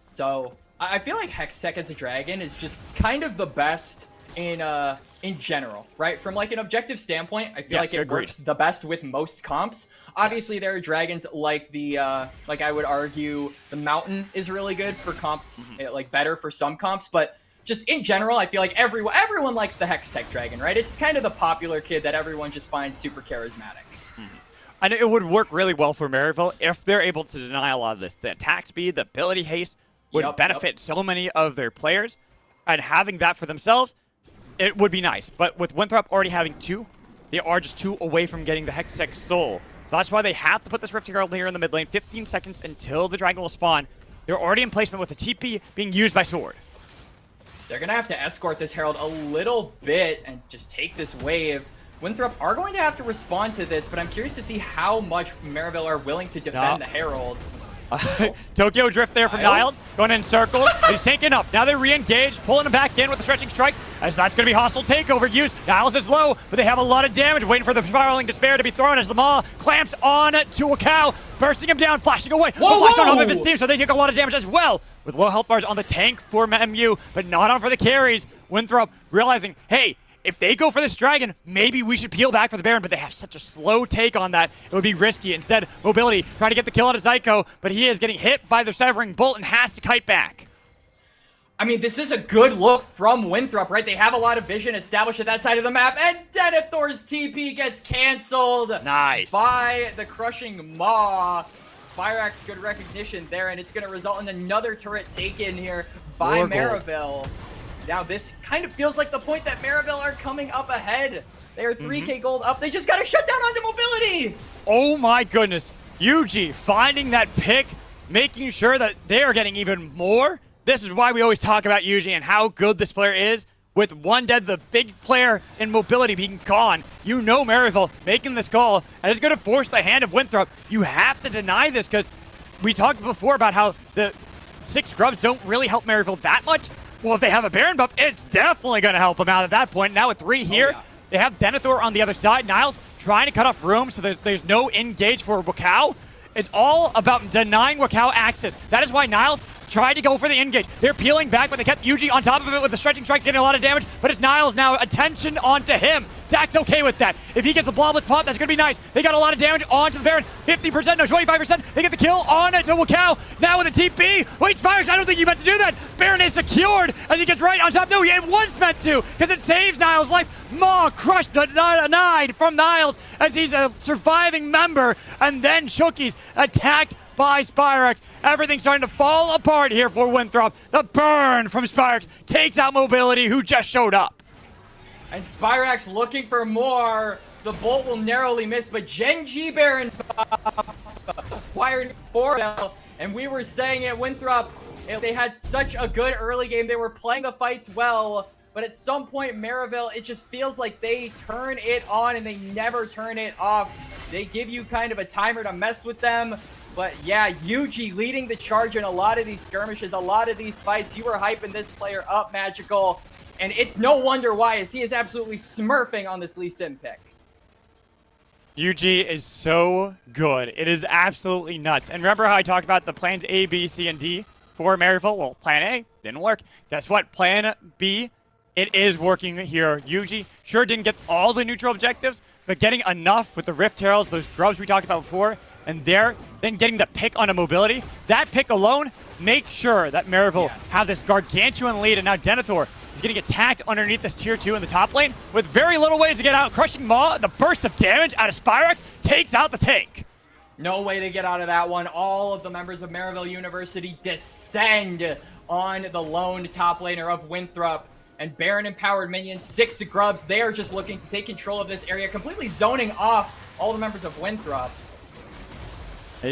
[SPEAKER 2] So I feel like Hextech as a Dragon is just kind of the best in general, right? From like an objective standpoint, I feel like it works the best with most comps. Obviously, there are dragons like the, like I would argue, the Mountain is really good for comps, like better for some comps, but just in general, I feel like everyone likes the Hextech Dragon, right? It's kind of the popular kid that everyone just finds super charismatic.
[SPEAKER 1] And it would work really well for Maryville if they're able to deny a lot of this. The attack speed, the ability haste would benefit so many of their players. And having that for themselves, it would be nice. But with Winthrop already having 2, they are just 2 away from getting the Hextech Soul. So that's why they have to put this Rift Herald here in the mid lane. 15 seconds until the Dragon will spawn. They're already in placement with the TP being used by Sword.
[SPEAKER 2] They're going to have to escort this Herald a little bit and just take this wave. Winthrop are going to have to respond to this, but I'm curious to see how much Maryville are willing to defend the Herald.
[SPEAKER 1] Tokyo Drift there from Niles, going in circles. He's taken up. Now they re-engage, pulling him back in with the stretching strikes, as that's going to be hostile takeover use. Niles is low, but they have a lot of damage, waiting for the spiraling despair to be thrown as the Maw clamps on to a cow, bursting him down, flashing away. Flash on home of his team, so they take a lot of damage as well. With low health bars on the tank for MU, but not on for the carries. Winthrop realizing, hey, if they go for this Dragon, maybe we should peel back for the Baron, but they have such a slow take on that. It would be risky. Instead, Mobility trying to get the kill on Zyko, but he is getting hit by the Severing Bolt and has to kite back.
[SPEAKER 2] I mean, this is a good look from Winthrop, right? They have a lot of vision established at that side of the map, and Denethor's TP gets canceled.
[SPEAKER 1] Nice.
[SPEAKER 2] By the Crushing Maw. Spirax, good recognition there, and it's going to result in another turret taken here by Maryville. Now, this kind of feels like the point that Maryville are coming up ahead. They are 3k gold up. They just got to shut down onto Mobility.
[SPEAKER 1] Oh my goodness. Yuji finding that pick, making sure that they are getting even more. This is why we always talk about Yuji and how good this player is. With one dead, the big player in Mobility being gone, you know Maryville making this call, and it's going to force the hand of Winthrop. You have to deny this, because we talked before about how the 6 grubs don't really help Maryville that much. Well, if they have a Baron buff, it's definitely going to help them out at that point. Now with 3 here, they have Denethor on the other side. Niles trying to cut off room so there's no engage for Wakao. It's all about denying Wakao access. That is why Niles tried to go for the engage. They're peeling back, but they kept Yuji on top of it with the stretching strikes, getting a lot of damage, but it's Niles now. Attention onto him. Zach's okay with that. If he gets the Blobless pop, that's going to be nice. They got a lot of damage onto the Baron. 50%, no, 25%. They get the kill on to Wakao. Now with the TP. Wait, Spirax, I don't think you meant to do that. Baron is secured as he gets right on top. No, he was meant to, because it saves Niles' life. Maw crushed, denied from Niles as he's a surviving member. And then Shookie's attacked by Spirax. Everything's starting to fall apart here for Winthrop. The burn from Spirax takes out Mobility, who just showed up.
[SPEAKER 2] And Spirax looking for more. The bolt will narrowly miss, but Genji Baron acquired 4. And we were saying at Winthrop, they had such a good early game. They were playing the fights well, but at some point, Maryville, it just feels like they turn it on and they never turn it off. They give you kind of a timer to mess with them. But yeah, Yuji leading the charge in a lot of these skirmishes, a lot of these fights. You were hyping this player up, Magical. And it's no wonder why, as he is absolutely smurfing on this Lee Sin pick.
[SPEAKER 1] Yuji is so good. It is absolutely nuts. And remember how I talked about the plans A, B, C, and D for Maryville? Well, plan A didn't work. Guess what? Plan B, it is working here. Yuji sure didn't get all the neutral objectives, but getting enough with the Rift Heralds, those grubs we talked about before, and there, then getting the pick on a Mobility. That pick alone, make sure that Maryville have this gargantuan lead, and now Denethor is getting attacked underneath this tier 2 in the top lane with very little ways to get out. Crushing Maw, the burst of damage out of Spirax takes out the tank.
[SPEAKER 2] No way to get out of that one. All of the members of Maryville University descend on the lone top laner of Winthrop. And Baron-empowered minions, 6 grubs. They are just looking to take control of this area, completely zoning off all the members of Winthrop.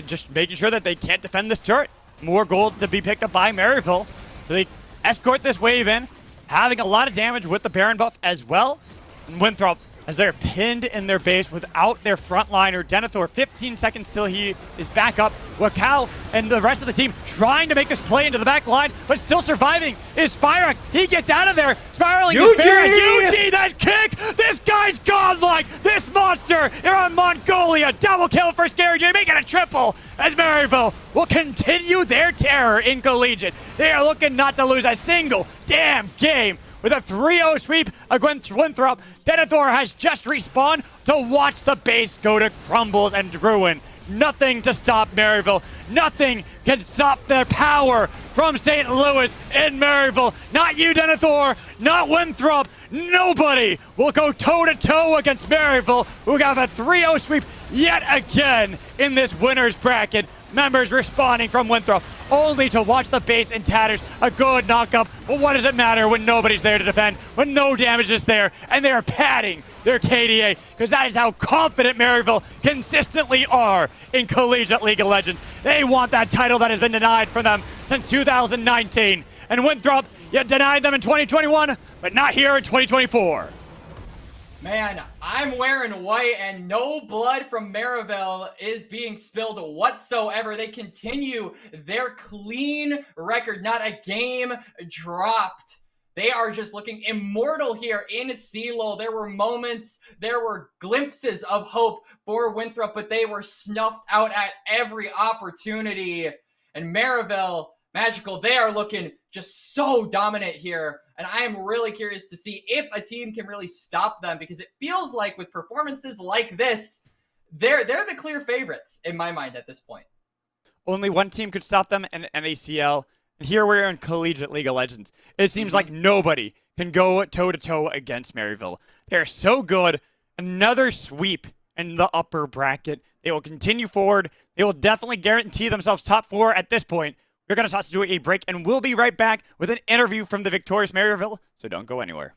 [SPEAKER 1] Just making sure that they can't defend this turret. More gold to be picked up by Maryville. So they escort this wave in, having a lot of damage with the Baron buff as well. And Winthrop, as they're pinned in their base without their frontliner, Denethor, 15 seconds till he is back up. Wakao and the rest of the team trying to make this play into the back line, but still surviving is Spirax. He gets out of there. Spiraling despair. Yuji, that kick! This guy's godlike! This monster! They're on Mongolia! Double kill for Scary J, making a triple as Maryville will continue their terror in Collegiate. They are looking not to lose a single damn game. With a 3-0 sweep against Winthrop, Denethor has just respawned to watch the base go to crumbles and ruin. Nothing to stop Maryville. Nothing can stop their power from St. Louis in Maryville. Not you, Denethor. Not Winthrop. Nobody will go toe-to-toe against Maryville, who got a 3-0 sweep yet again in this winner's bracket. members responding from Winthrop, only to watch the base in tatters. A good knockup, but what does it matter when nobody's there to defend, when no damage is there, and they are padding their KDA, because that is how confident Maryville consistently are in Collegiate League of Legends. They want that title that has been denied from them since 2019. And Winthrop, you denied them in 2021, but not here in 2024.
[SPEAKER 2] Man, I'm wearing white and no blood from Maryville is being spilled whatsoever. They continue their clean record, not a game dropped. They are just looking immortal here in CLOL. There were moments, there were glimpses of hope for Winthrop, but they were snuffed out at every opportunity. And Maryville, Magical, they are looking just so dominant here. And I am really curious to see if a team can really stop them, because it feels like with performances like this, they're the clear favorites in my mind at this point.
[SPEAKER 1] Only one team could stop them, and NACL. And here we're in Collegiate League of Legends. It seems like nobody can go toe-to-toe against Maryville. They're so good. Another sweep in the upper bracket. They will continue forward. They will definitely guarantee themselves top 4 at this point. We're going to toss to a break, and we'll be right back with an interview from the victorious Maryville, so don't go anywhere.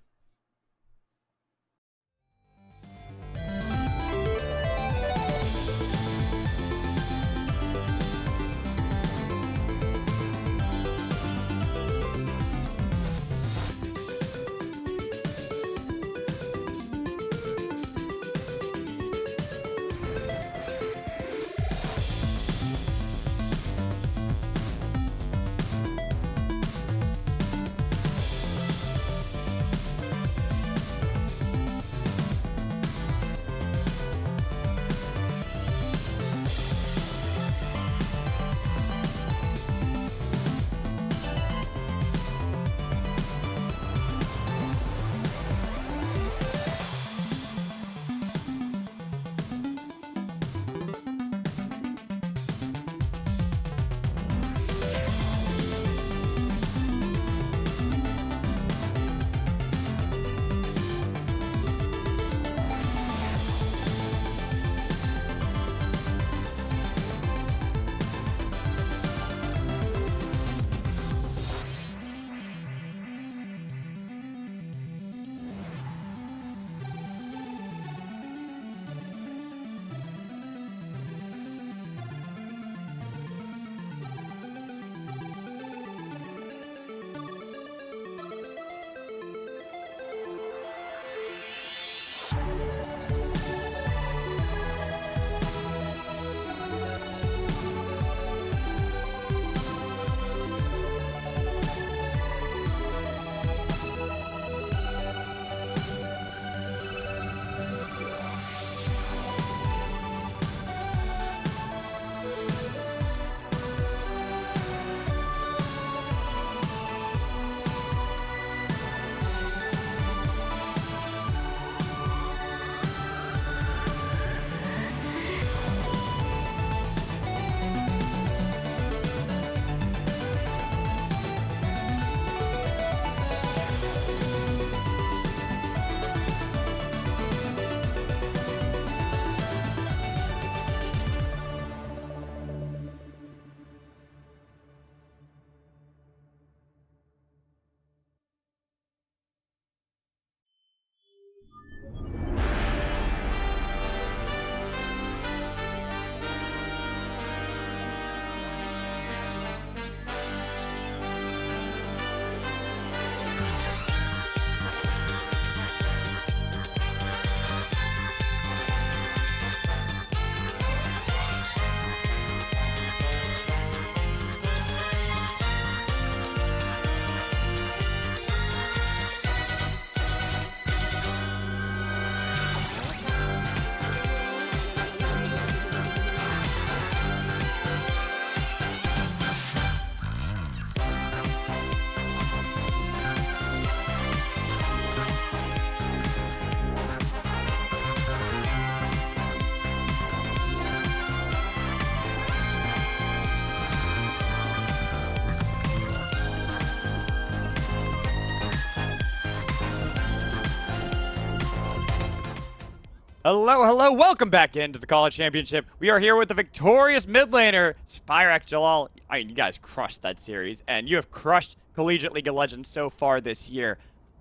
[SPEAKER 1] Hello, hello, welcome back into the College Championship. We are here with the victorious mid laner, Spyrax CLOL. I mean, you guys crushed that series, and you have crushed Collegiate League of Legends so far this year.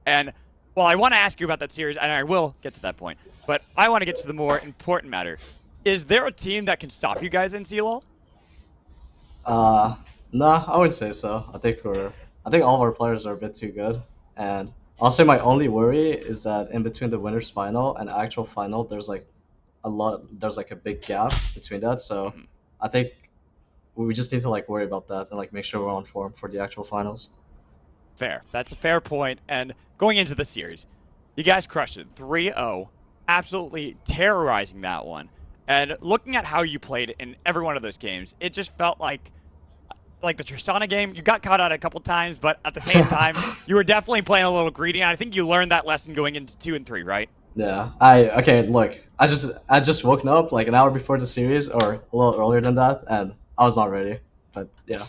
[SPEAKER 1] And, well, I want to ask you about that series, and I will get to that point, but I want to get to the more important matter. Is there a team that can stop you guys in CLOL?
[SPEAKER 3] No, I wouldn't say so. I think all of our players are a bit too good, and I'll say my only worry is that in between the winners final and actual final, there's like a big gap between that. So I think we just need to like worry about that and like make sure we're on form for the actual finals.
[SPEAKER 1] Fair. That's a fair point. And going into the series, you guys crushed it 3-0, absolutely terrorizing that one. And looking at how you played in every one of those games, it just felt like the Tristana game, you got caught out a couple times, but at the same time, you were definitely playing a little greedy. And I think you learned that lesson going into 2 and 3, right?
[SPEAKER 3] Yeah. Okay. Look, I just woken up like an hour before the series or a little earlier than that, and I was not ready. But yeah.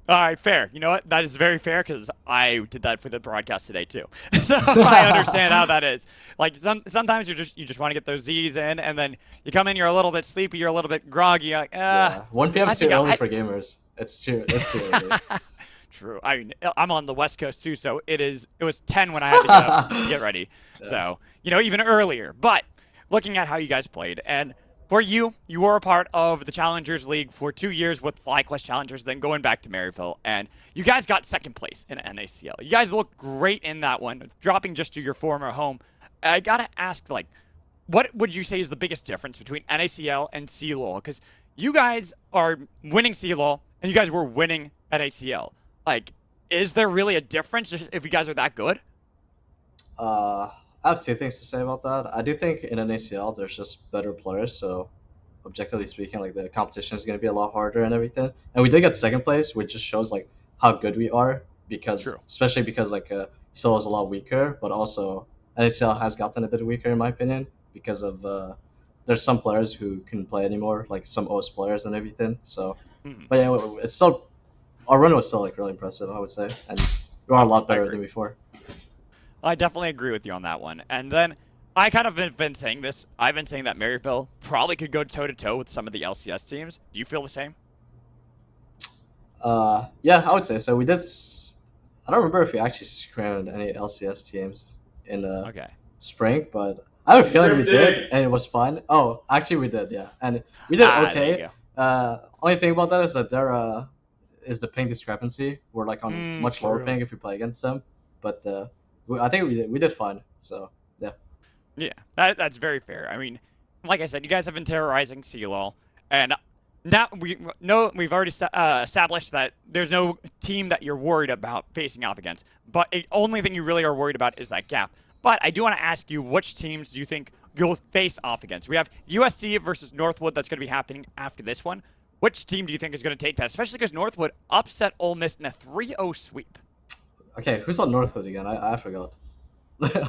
[SPEAKER 1] All right, fair. You know what? That is very fair because I did that for the broadcast today too. So I understand how that is. Like sometimes you just want to get those Z's in, and then you come in, you're a little bit sleepy, you're a little bit groggy. You're like,
[SPEAKER 3] Yeah. 1 p.m. is too early for gamers. It's too early.
[SPEAKER 1] True. I mean, I'm on the West Coast too, so it was 10 when I had to get up to get ready. Yeah. So even earlier. But looking at how you guys played, and for you were a part of the Challengers League for 2 years with FlyQuest Challengers, then going back to Maryville, and you guys got second place in NACL. You guys looked great in that one, dropping just to your former home. I gotta ask, like, what would you say is the biggest difference between NACL and CLOL? Because you guys are winning CLOL, and you guys were winning NACL. Like, is there really a difference if you guys are that good?
[SPEAKER 3] I have 2 things to say about that. I do think in an ACL there's just better players, so objectively speaking, like the competition is going to be a lot harder and everything. And we did get second place, which just shows like how good we are especially because like CLOL is a lot weaker, but also NACL has gotten a bit weaker in my opinion because of there's some players who couldn't play anymore, like some OS players and everything. So, but yeah, it's still our run was still like really impressive, I would say, and we are a lot better than before.
[SPEAKER 1] I definitely agree with you on that one. And then I kind of been saying this. I've been saying that Maryville probably could go toe-to-toe with some of the LCS teams. Do you feel the same?
[SPEAKER 3] Yeah, I would say so. We did. I don't remember if we actually scrimmed any LCS teams in spring, but I have a feeling we did, and it was fun. Oh, actually, we did, yeah, and we did okay. Only thing about that is that there is the ping discrepancy. We're like on much lower ping if we play against them, but I think we did fine. So yeah.
[SPEAKER 1] Yeah, that's very fair. I mean, like I said, you guys have been terrorizing CLOL, and now we've already established that there's no team that you're worried about facing off against. But the only thing you really are worried about is that gap. But I do want to ask you, which teams do you think you'll face off against? We have USC versus Northwood that's going to be happening after this one. Which team do you think is going to take that? Especially because Northwood upset Ole Miss in a 3-0 sweep.
[SPEAKER 3] Okay, who's on Northwood again? I forgot.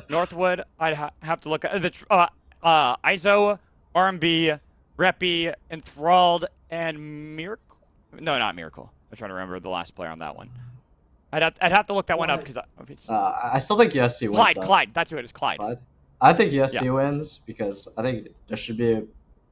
[SPEAKER 1] Northwood, I'd have to look at the ISO, RMB, Reppy, Enthralled, and Miracle. No, not Miracle. I'm trying to remember the last player on that one. I'd have to look that one up because
[SPEAKER 3] I still think USC wins.
[SPEAKER 1] Clyde. That's who it is. Clyde.
[SPEAKER 3] I think USC wins because I think there should be a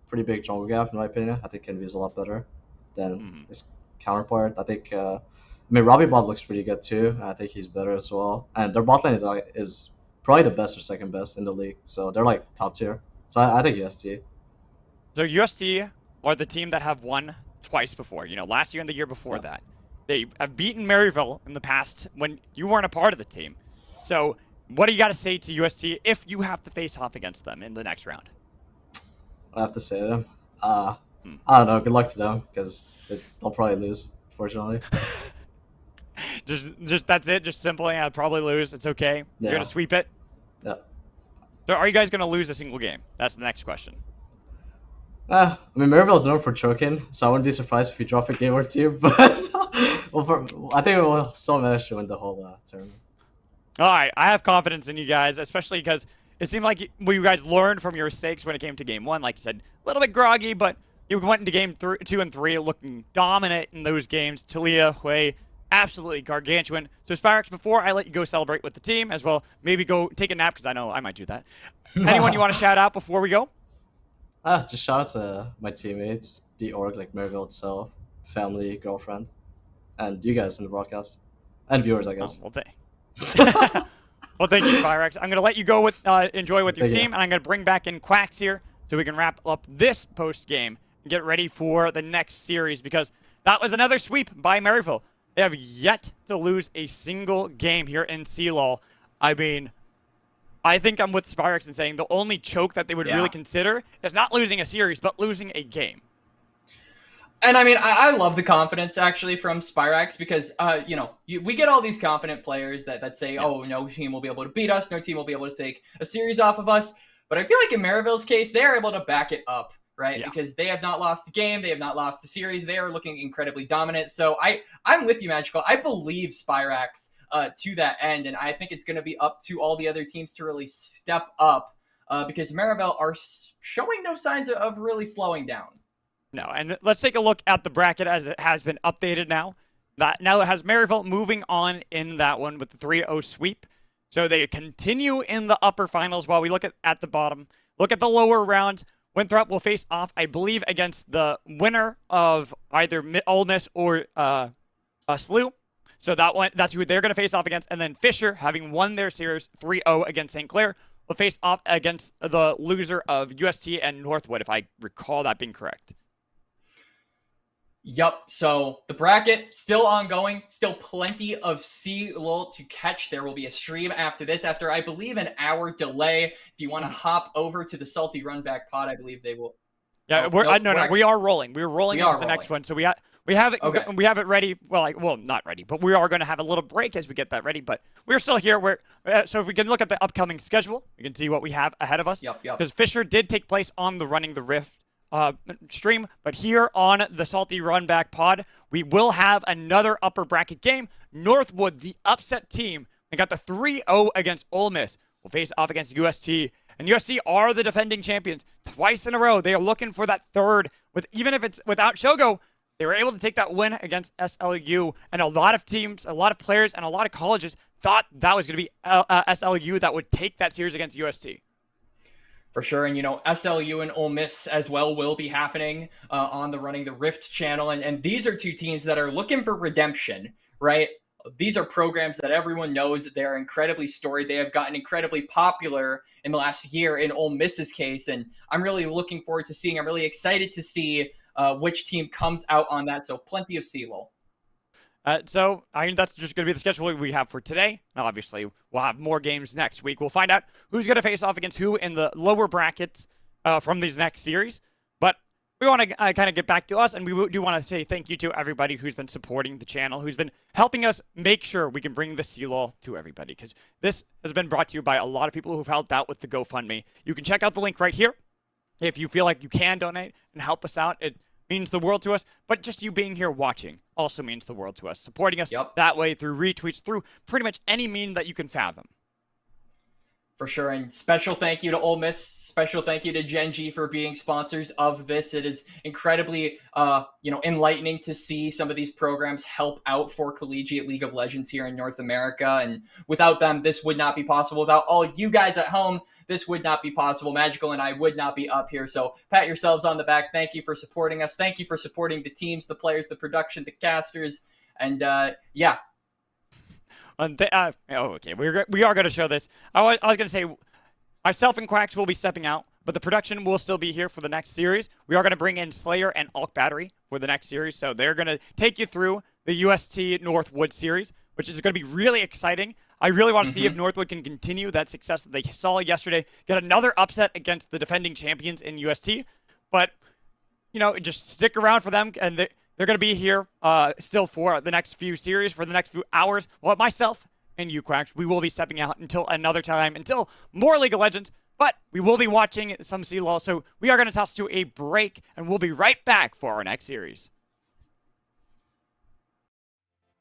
[SPEAKER 3] pretty big jungle gap in my opinion. I think Kenvy is a lot better than his counterpart. I think. I mean, Robbie Bot looks pretty good too. I think he's better as well. And their bot lane is probably the best or second best in the league. So they're like top tier. So I think UST.
[SPEAKER 1] So UST are the team that have won twice before. Last year and the year before that. They have beaten Maryville in the past when you weren't a part of the team. So what do you got to say to UST if you have to face off against them in the next round?
[SPEAKER 3] I have to say to them. I don't know. Good luck to them because they'll probably lose, fortunately.
[SPEAKER 1] Just that's it. Just simply, I'll probably lose. It's okay. You're gonna sweep it.
[SPEAKER 3] Yeah.
[SPEAKER 1] So, are you guys gonna lose a single game? That's the next question.
[SPEAKER 3] I mean, Maryville's known for choking, so I wouldn't be surprised if we drop a game or two. But I think we'll still manage to win the whole tournament.
[SPEAKER 1] All right, I have confidence in you guys, especially because it seemed like you guys learned from your mistakes when it came to game one. Like you said, a little bit groggy, but you went into game 2 and 3 looking dominant in those games. Talia, Hui, absolutely gargantuan. So Spyrax, before I let you go celebrate with the team as well, maybe go take a nap because I know I might do that. Anyone you want to shout out before we go?
[SPEAKER 3] Just shout out to my teammates, the org, like Maryville itself, family, girlfriend, and you guys in the broadcast, and viewers, I
[SPEAKER 1] Oh,
[SPEAKER 3] guess.
[SPEAKER 1] well, well, thank you, Spyrex. I'm going to let you go with enjoy with your
[SPEAKER 3] Thank you.
[SPEAKER 1] team, and I'm going to bring back in Quacks here so we can wrap up this post game and get ready for the next series, because that was another sweep by Maryville. They have yet to lose a single game here in CLOL. I mean, I think I'm with Spyrex in saying the only choke that they would really consider is not losing a series, but losing a game.
[SPEAKER 2] And I mean, I love the confidence actually from Spyrax because, we get all these confident players that say, oh, no team will be able to beat us, no team will be able to take a series off of us. But I feel like in Maryville's case, they are able to back it up, right?
[SPEAKER 1] Yeah.
[SPEAKER 2] Because they have not lost a game, they have not lost a series, they are looking incredibly dominant. So I'm with you, Magical. I believe Spyrax to that end, and I think it's going to be up to all the other teams to really step up because Maryville are showing no signs of really slowing down.
[SPEAKER 1] No, and let's take a look at the bracket as it has been updated now. Now it has Maryville moving on in that one with the 3-0 sweep. So they continue in the upper finals while we look at the bottom. Look at the lower rounds. Winthrop will face off, I believe, against the winner of either Ole Miss or SLU. So that's who they're going to face off against. And then Fisher, having won their series 3-0 against St. Clair, will face off against the loser of UST and Northwood, if I recall that being correct.
[SPEAKER 2] Yup, so the bracket still ongoing, still plenty of CLOL to catch. There will be a stream after this, after I believe an hour delay. If you want to hop over to the Salty Runback pod, I believe they will.
[SPEAKER 1] Yeah, we are rolling. We're rolling into the next one, so we have it ready. Well, not ready, but we are going to have a little break as we get that ready. But we're still here. So if we can look at the upcoming schedule, we can see what we have ahead of us.
[SPEAKER 2] Yep.
[SPEAKER 1] Because Fisher did take place on the Running the Rift stream, but here on the Salty Runback pod, we will have another upper bracket game. Northwood, the upset team, they got the 3-0 against Ole Miss, will face off against UST. And USC are the defending champions twice in a row. They are looking for that third. Even if it's without Shogo, they were able to take that win against SLU. And a lot of teams, a lot of players, and a lot of colleges thought that was going to be SLU that would take that series against UST.
[SPEAKER 2] For sure, and SLU and Ole Miss as well will be happening on the Running the Rift channel. And these are two teams that are looking for redemption, right? These are programs that everyone knows. They're incredibly storied. They have gotten incredibly popular in the last year in Ole Miss's case. And I'm really looking forward to seeing, I'm really excited to see which team comes out on that. So plenty of CLOL.
[SPEAKER 1] So that's just going to be the schedule we have for today. Now, obviously, we'll have more games next week. We'll find out who's going to face off against who in the lower brackets from these next series. But we want to kind of get back to us, and we do want to say thank you to everybody who's been supporting the channel, who's been helping us make sure we can bring the CLOL to everybody, because this has been brought to you by a lot of people who've helped out with the GoFundMe. You can check out the link right here if you feel like you can donate and help us out. It means the world to us, but just you being here watching also means the world to us. Supporting us that way through retweets, through pretty much any means that you can fathom.
[SPEAKER 2] For sure, and special thank you to Ole Miss. Special thank you to Gen G for being sponsors of this. It is incredibly, enlightening to see some of these programs help out for collegiate League of Legends here in North America. And without them, this would not be possible. Without all you guys at home, this would not be possible. Magical and I would not be up here. So pat yourselves on the back. Thank you for supporting us. Thank you for supporting the teams, the players, the production, the casters, and yeah.
[SPEAKER 1] Okay, we are going to show this. I was going to say, myself and Quacks will be stepping out, but the production will still be here for the next series. We are going to bring in Slayer and Alk Battery for the next series, so they're going to take you through the UST Northwood series, which is going to be really exciting. I really want to see if Northwood can continue that success that they saw yesterday, get another upset against the defending champions in UST, but, just stick around for them, and they're going to be here still for the next few series, for the next few hours. Well, myself and you, Quacks, we will be stepping out until another time, until more League of Legends. But we will be watching some CLOL, so we are going to toss to a break, and we'll be right back for our next series.